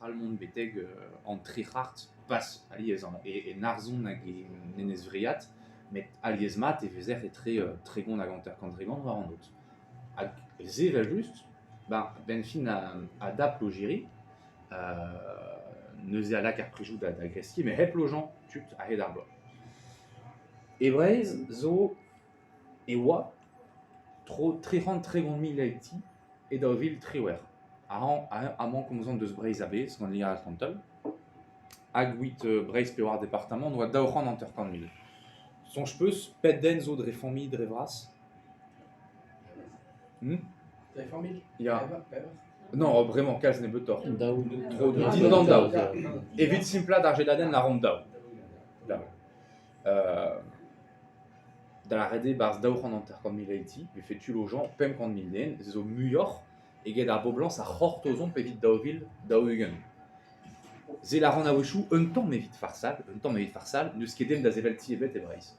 allemand beteg en trichart passe aliez et narzon nag nenezvriat mais aliez mat et vezer est très gon aganter quand dragon va en autre ze va juste ben fin à dap logiri neuze à la car préjou d'agressi mais hep logeant tut à hedarbo et braise zo et wa trop très grand militi et d'Oville Triwer. Avant qu'on nous de ce Braise AB, ce qu'on a à Canton, Agwit Braise Pewar département, doit d'Auran Entertan Mille. Son chpeus, Peddenzo de Réformi de Révras. Réformi. Il y a. Non, vraiment, Kaz n'est pas tort. Dao. Trop de. Dis non, Dao. Et vite simple d'Argeladen, la ronde Dao. Dans la rede bars d'Auran Entertan Mille Haïti, il fait tuer aux gens, Pem Quand Milden, Zo Muyor. Et Geda Boblan, ça hortozon pévit d'Auville, d'Auhugen. Zé la Ranaweshu, un temps m'évite farsal, ne skedem d'azevelti ebet et braise.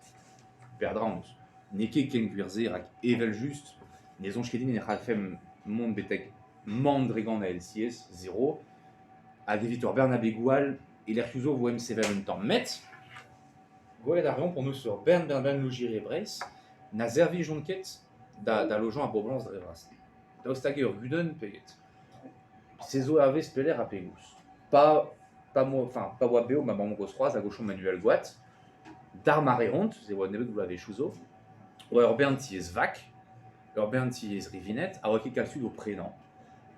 Perdra en nous. Neke ken guirze, rak evel juste, nezon skedin et ralfem monde beteg mandrigan à LCS, 0. A devitor Bernabé Goual, et l'Ercuso voem sevel un temps. Met, Goual d'Arion pour nous sur Bern Logir et braise, n'a zervi jonquette da logeant à Boblan de Révras. Daustager Guden peget. Ces OAV speller à Pégus. Pas Wabéo, ma maman grosse à gauche Manuel Guat. D'Armareront, c'est Wadnebet, vous l'avez chouzo. Ou Urbain Ties Vac. Urbain Ties Rivinet. À Waki Calsud au prénom.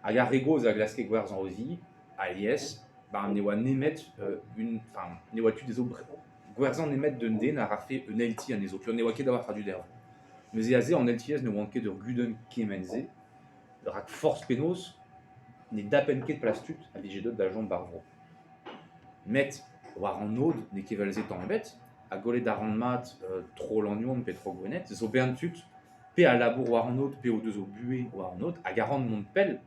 À Garego, à Glasquet Guers en Ozi. À Lies. Newa Nemet, Newa tu des eaux. Guerzan Nemet de Nden a rafé un LT à Nezo. Puis on est waké d'avoir traduit d'air. Mais Zéazé en LTS ne wanké de Guden Kemenze. Le rak force pénos n'est d'apenke de plastut à vigédot d'agent barvro. Met war en ode n'est qu'évalzé en bête à golé d'arand mat trop l'anion pétro gwenet zo bentut p à labour war en ode po2 au bué war en ode à garand mon pel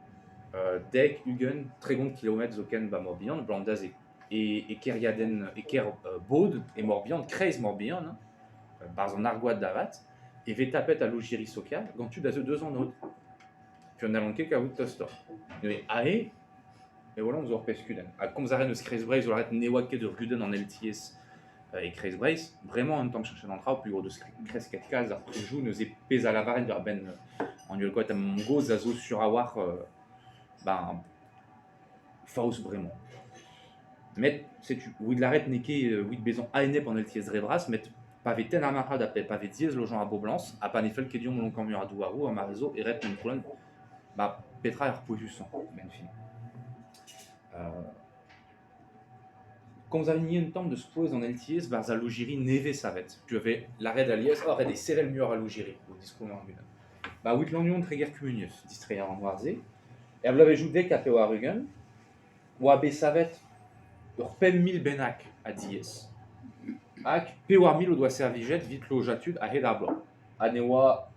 dek hugen très grand kilomètres zoken ba morbihan blandaz et keriaden et ker baud et morbihan kreis morbihan par en argoat davat et vetapet à logiri soka quand tu das 2 ans ode. Puis on a lanké qu'à Woodtoster. Mais aé, et voilà, on se repescuden. À comme ça, nous Chris Brace, on arrête Newake de Ruden en LTS et Chris Brace. Vraiment, en même temps que chercher d'entrée, au plus gros de Chris 4 cases, après joue, nous épais à la varenne de la ben en Yolko, à mon go, Zazo sur Awar, Faust vraiment. Mais, sais-tu, oui, de l'arrête Neke, oui, de Bézon Aenep en LTS Revras, mais pas ten amarra d'après, pas diez le gens à Beaublanc, à Panifel, Kédion, mon long à Douarou, à Marizo, et Rep, une colonne. Petra est reposée sans Benfin. Quand vous avez nié une tombe de Spoise en LTS, Barza Logiri neve savet. Tu avais l'arrêt d'Aliès, or et des cérelles mûres à Logiri, au discours normal. Oui, l'onion très guère cumunius, distrayé en noirzé. Et elle avait joué des capés au Harugen, ou à Bessavet, Urpem 1000 benak à Dies. Ak, Pewar 1000 doit servir vite l'ojatud à Hedarblo. À Newa,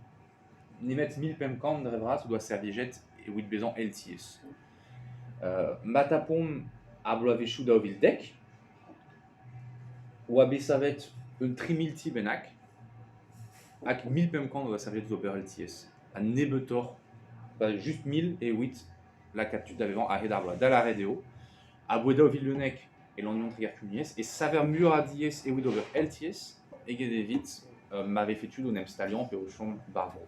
Nimet 1000 pemkan de Revras doit servir et 8 bézons LTS. Matapom à Bloavechou d'Auvildec, ou à Bessavet un trimilti benak, avec 1000 pemkan doit servir de Zober LTS. À Nebetor, juste 1000 et 8 la capture d'avant à Hedarblo. Dans la radio, à Boueda-Villenec et l'Onion Trigarcunies, et Saver Muradies et Widover LTS, et Gedevit m'avait fait tuer au Nemstalion, puis au champ Barbo.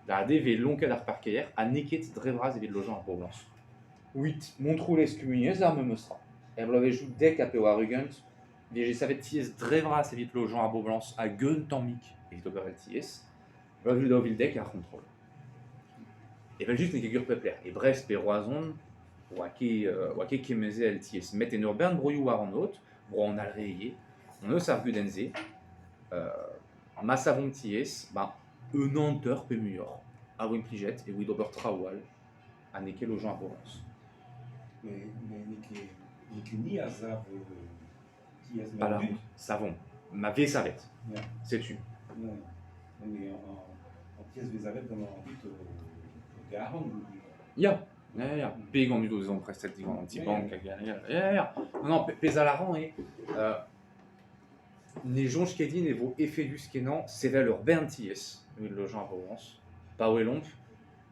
La DV longue d'art parquet à Neket Drevras et de logeant à Beaublanc. 8 Montrou les Cumunies, l'arme Mestra. Elle l'avait joué dès qu'à Pewar-Rugent, j'ai savait Ties Drevras et vite logeant à Beaublanc à Gun Tamik et Widover LTS. Elle l'avait joué Deck à contrôle. Et bien juste les peuplères. Et Brest, Péroison, Wake Kemeze LTS. Mettez une urbaine brouillou en haute, on a le rayé, on a Sargudenze, Massavon TS, un anteur peu meilleur. À Wimpliget et Widover Trawal, à Neke le gens à Provence. Mais ni à Zav, Pas là, savon. Ma vie savette. Sais-tu? Non, mais en pièce Vézavet, comme en but, Garon. Ya. Pégant du dos, ils ont presque dit un petit banque. Non, Pézalaran et. Les gens qui disent et vos effets du skénan, c'est vers leur Bernties, le gens à Provence. Pas où est l'ombre,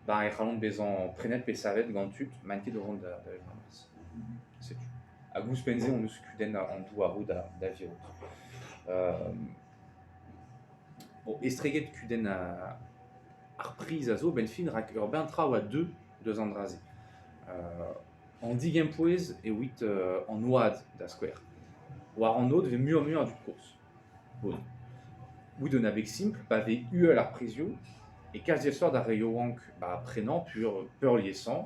et Rallon Bézan, Prénet, Pessavet, Gantut, manqué de ronde de C'est tout. A gus penze on eus kuden an douarou da virot. Bon, estreget kuden ar priz a zo ben fin rak ur ben traoù a deus an draze. An digem pouez e oit an oad da skouer. War an od ve mur a dud koz. Bon. Oud un avek simple, pa ve uel ar prizio, e kalz sort da reioank prenan pur liesan,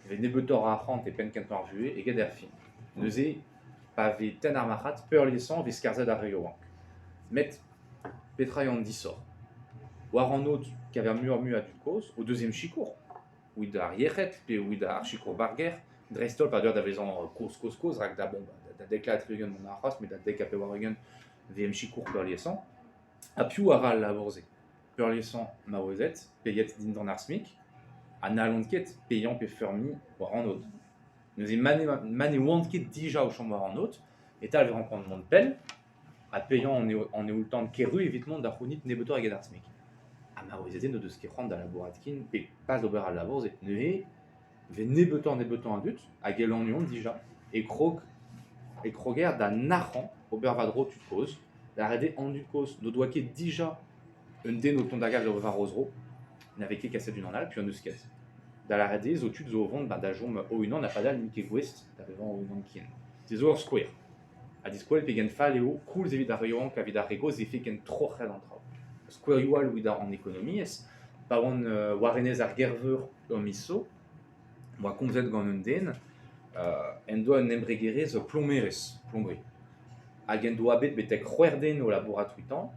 ve nebetor ar c'hant e pen kent ar vue e ged er fin. Neuze, pa ve ten ar machat pur liesan ve skarzet ar reioank. Met petra an disor. War an od kaver mur a dud koz, o deuxième chikour, oud ar yechet, pe oud ar chikour barger, drestol pa da vezan koz, rak da da deklat rugen mon arras, mais da dek a pe war rugen VM chikour pur liesan. A piou a ral laborze. Pur liesan ma oezet, payet din d'an ar smik, a nalonket payant pe fermi war an od. Neuze mane oantket dija o chom war an od, et tal ve renkontre mont pel, a payant en eoultan keru evitement da c'hounit nebetor eget ar smik. A ma oezet no deus ket c'hant da laboratkin, pe pas d'ober al laborze. Neuze, ve nebetor a dut, hag el an dija, e kroger da narran ober vadro tud koz, da rede an dud koz, no doa ket dija un den o tondagal da var ozro, n'avait ket kaset d'un anal, puis un eusket. Da la rede, zo tud zo vont da jom o unan na padal ni ket gwest, da vevan o unan kin. Te zo ur skouer. A diskouel pe gen fall eo, koulz evit ar reoank evit ar regoz e fe ken troc'hed an traoù. Skouer youal ouid an ekonomiez, pa oan warenez ar gerveur ur miso, moa komzet gant un den, en doa un embregerez plombri. Hag en doa bet betek c'hwerden o laboratouitan,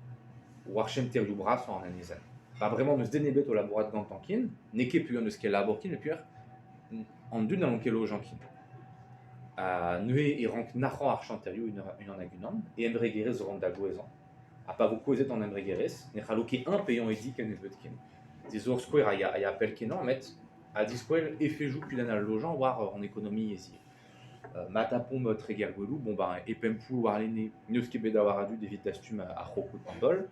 war chemterioù bras an anezen. Pas vraiment neus denebet o laborat gantan kin, neke pu an eus ket labor kin, epi an dud an ket lojan kin. Neue e rank narran ar chanterioù un hag unan, e embregerez o ran da gouezan. A pa vo koezet an embregerez, ne c'hallo ket un payant edik en ebet kin. Te zo ur skouer a ya pel kenan, met a diskouel efejoù kudenn al lojan war an ekonomi ezi. Matapom treger gwelou, bon e pempou war lene neus ket bet a war a dud evit dastum a c'hokot an dol.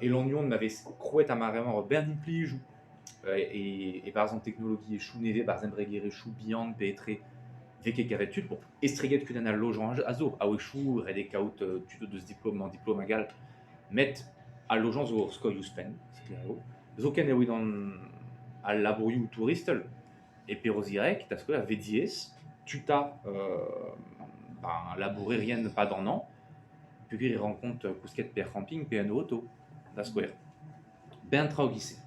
Et l'onion m'avait croet à marrement ben plijou et par exemple technologie et chou neve par exemple regere chou bian petre veke kavetud bon estreget que dans logeant azo a chou rede kaut tuto de diplôme en diplôme égal met à logeant zo skoyus pen c'est clair zo ken oui dans al laboriu touristel et perosirek parce que la vdies tuta laborer rien pas dans an. Puis il rencontre Kousket per camping PNO auto da square. Ben traugisse.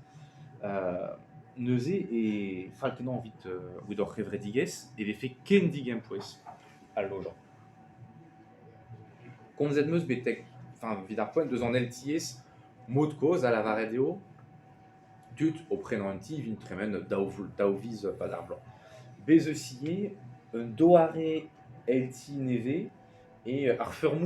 Neuze et falkenan vite ou d'or revredigues et les fait ken digem pues al lojan. Comme zet meus betek, enfin vidar point deux en LTS mot de cause à la varedeo tut au prénom anti vin tremen daoviz pas d'arblanc. Bezesier un doare LT neve et ar